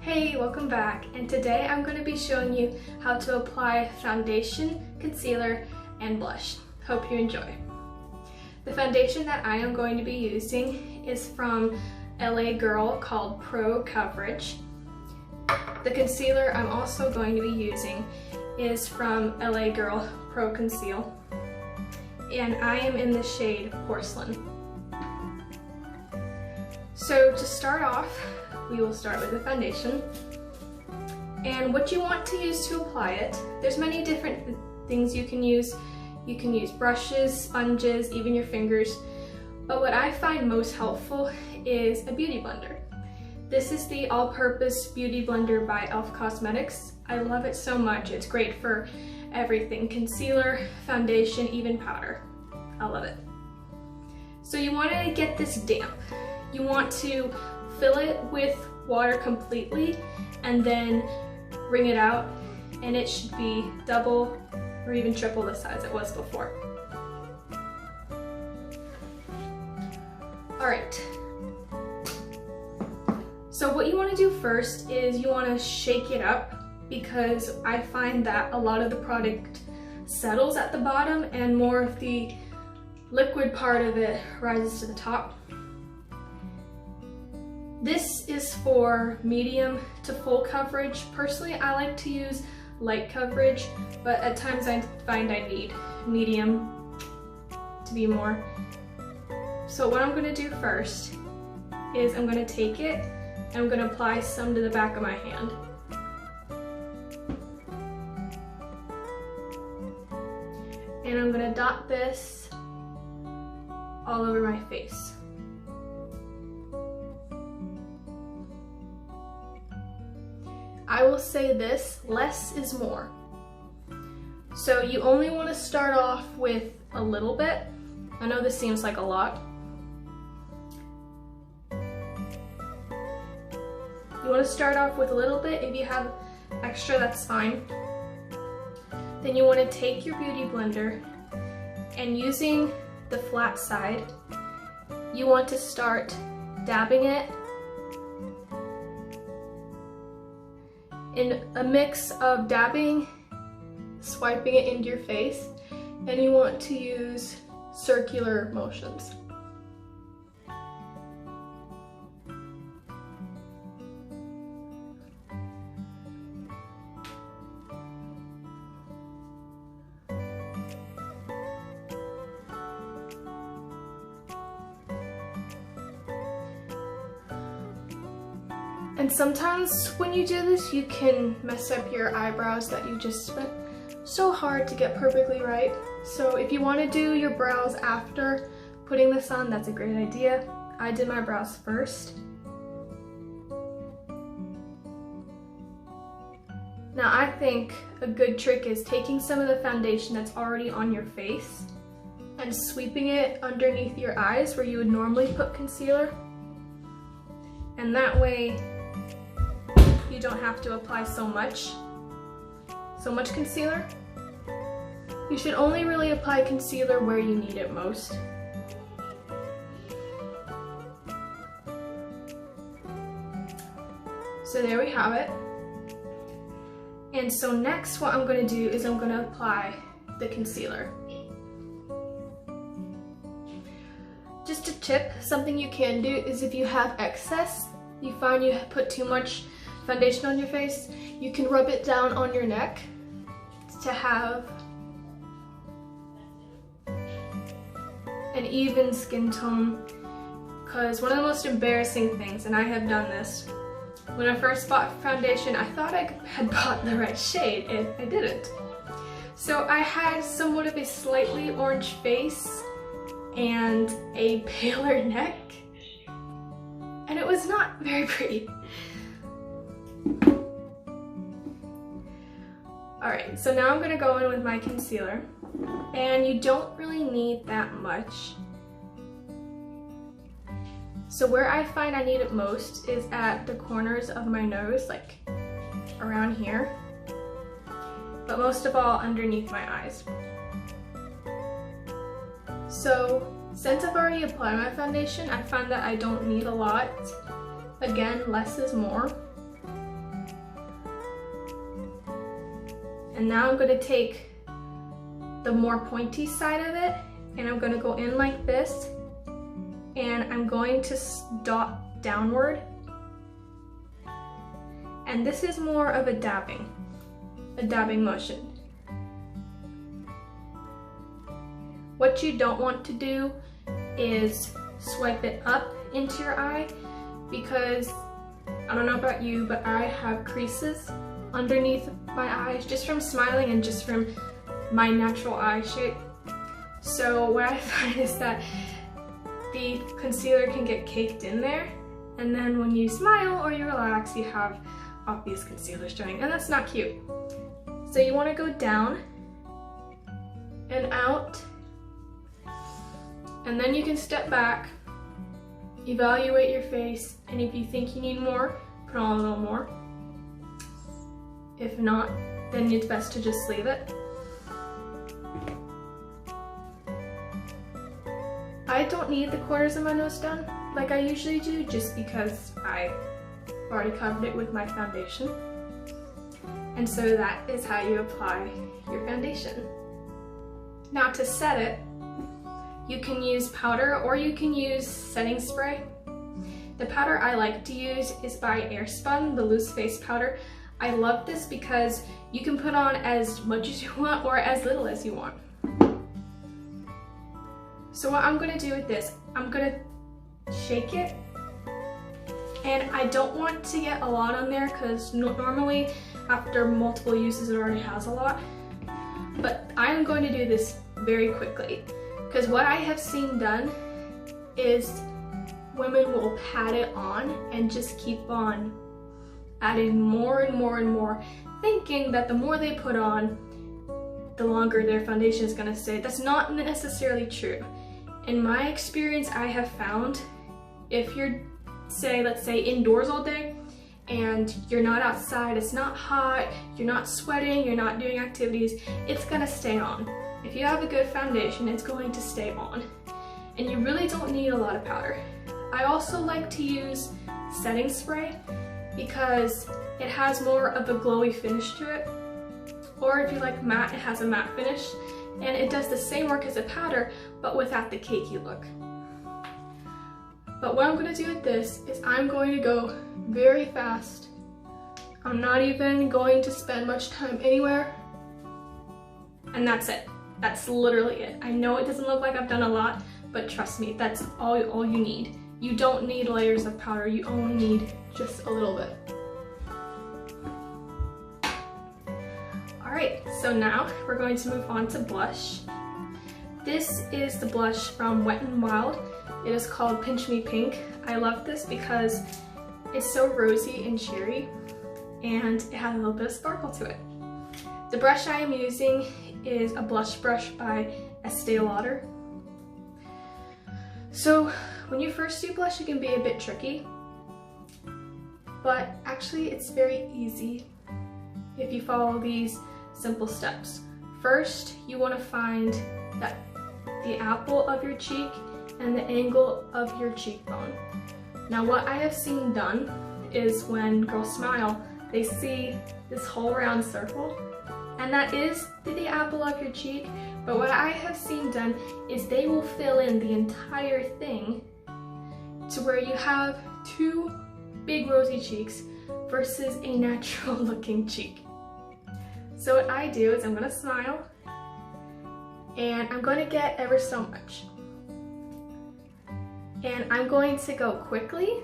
Hey, welcome back, and today I'm going to be showing you how to apply foundation, concealer, and blush. Hope you enjoy. The foundation that I am going to be using is from LA Girl called Pro Coverage. The concealer I'm also going to be using is from LA Girl Pro Conceal, and I am in the shade Porcelain. So to start off, we will start with the foundation. And what you want to use to apply it, there's many different things you can use. You can use brushes, sponges, even your fingers. But what I find most helpful is a beauty blender. This is the all-purpose beauty blender by e.l.f. Cosmetics. I love it so much. It's great for everything: concealer, foundation, even powder. I love it. So you want to get this damp. You want to fill it with water completely and then wring it out, and it should be double or even triple the size it was before. Alright, so what you want to do first is you want to shake it up, because I find that a lot of the product settles at the bottom and more of the liquid part of it rises to the top. This is for medium to full coverage. Personally, I like to use light coverage, but at times I find I need medium to be more. So what I'm going to do first is I'm going to take it and I'm going to apply some to the back of my hand. And I'm going to dot this all over my face. I will say this, less is more. So you only want to start off with a little bit. I know this seems like a lot. You want to start off with a little bit. If you have extra, that's fine. Then you want to take your beauty blender, and using the flat side, you want to start dabbing it in a mix of dabbing, swiping it into your face, and you want to use circular motions. And sometimes when you do this, you can mess up your eyebrows that you just spent so hard to get perfectly right. So if you want to do your brows after putting this on, that's a great idea. I did my brows first. Now I think a good trick is taking some of the foundation that's already on your face and sweeping it underneath your eyes where you would normally put concealer. And that way you don't have to apply so much concealer. You should only really apply concealer where you need it most. So there we have it. And so next what I'm going to do is I'm going to apply the concealer. Just a tip, something you can do is if you have excess, you find you put too much foundation on your face, you can rub it down on your neck to have an even skin tone. Because one of the most embarrassing things, and I have done this, when I first bought foundation, I thought I had bought the right shade, and I didn't. So I had somewhat of a slightly orange face and a paler neck, and it was not very pretty. Alright, so now I'm going to go in with my concealer, and you don't really need that much. So where I find I need it most is at the corners of my nose, like around here, but most of all underneath my eyes. So since I've already applied my foundation, I find that I don't need a lot. Again, less is more. And now I'm going to take the more pointy side of it and I'm going to go in like this, and I'm going to dot downward. And this is more of a dabbing motion. What you don't want to do is swipe it up into your eye, because I don't know about you, but I have creases underneath my eyes just from smiling and just from my natural eye shape. So what I find is that the concealer can get caked in there, and then when you smile or you relax, you have obvious concealer showing, and that's not cute. So you want to go down and out, and then you can step back, evaluate your face, and if you think you need more, put on a little more. If not, then it's best to just leave it. I don't need the corners of my nose done like I usually do, just because I already covered it with my foundation. And so that is how you apply your foundation. Now to set it, you can use powder or you can use setting spray. The powder I like to use is by Airspun, the loose face powder. I love this because you can put on as much as you want or as little as you want. So what I'm gonna do with this, I'm gonna shake it, and I don't want to get a lot on there because normally after multiple uses it already has a lot, but I'm going to do this very quickly, because what I have seen done is women will pat it on and just keep on adding more and more and more, thinking that the more they put on, the longer their foundation is going to stay. That's not necessarily true. In my experience, I have found if you're, let's say indoors all day and you're not outside, it's not hot, you're not sweating, you're not doing activities, it's gonna stay on. If you have a good foundation, it's going to stay on. And you really don't need a lot of powder. I also like to use setting spray because it has more of a glowy finish to it. Or if you like matte, it has a matte finish. And it does the same work as a powder, but without the cakey look. But what I'm going to do with this is I'm going to go very fast. I'm not even going to spend much time anywhere. And that's it. That's literally it. I know it doesn't look like I've done a lot, but trust me, that's all you need. You don't need layers of powder, you only need just a little bit. Alright, so now we're going to move on to blush. This is the blush from Wet n Wild. It is called Pinch Me Pink. I love this because it's so rosy and cheery, and it has a little bit of sparkle to it. The brush I am using is a blush brush by Estee Lauder. So when you first do blush, it can be a bit tricky, but actually it's very easy if you follow these simple steps. First, you want to find the apple of your cheek and the angle of your cheekbone. Now what I have seen done is when girls smile, they see this whole round circle, and that is the apple of your cheek, but what I have seen done is they will fill in the entire thing to where you have two big rosy cheeks versus a natural looking cheek. So what I do is I'm going to smile, and I'm going to get ever so much. And I'm going to go quickly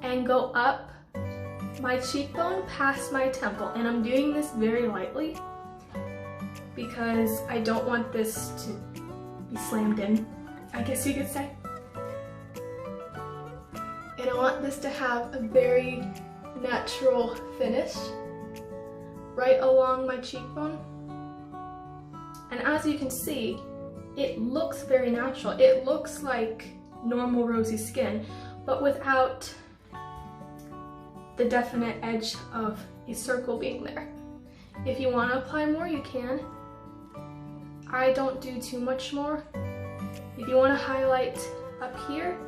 and go up my cheekbone past my temple. And I'm doing this very lightly because I don't want this to be slammed in, I guess you could say. And I want this to have a very natural finish right along my cheekbone. And as you can see, it looks very natural. It looks like normal rosy skin, but without the definite edge of a circle being there. If you want to apply more, you can. I don't do too much more. If you want to highlight up here,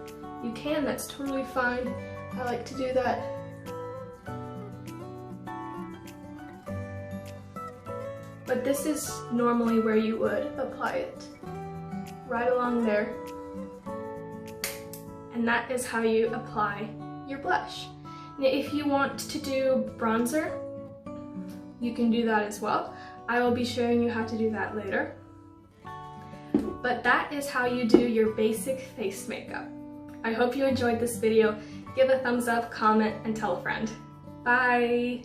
you can. That's totally fine. I like to do that. but this is normally where you would apply it. Right along there. And that is how you apply your blush. Now, if you want to do bronzer, you can do that as well. I will be showing you how to do that later. But that is how you do your basic face makeup. I hope you enjoyed this video. Give a thumbs up, comment, and tell a friend. Bye!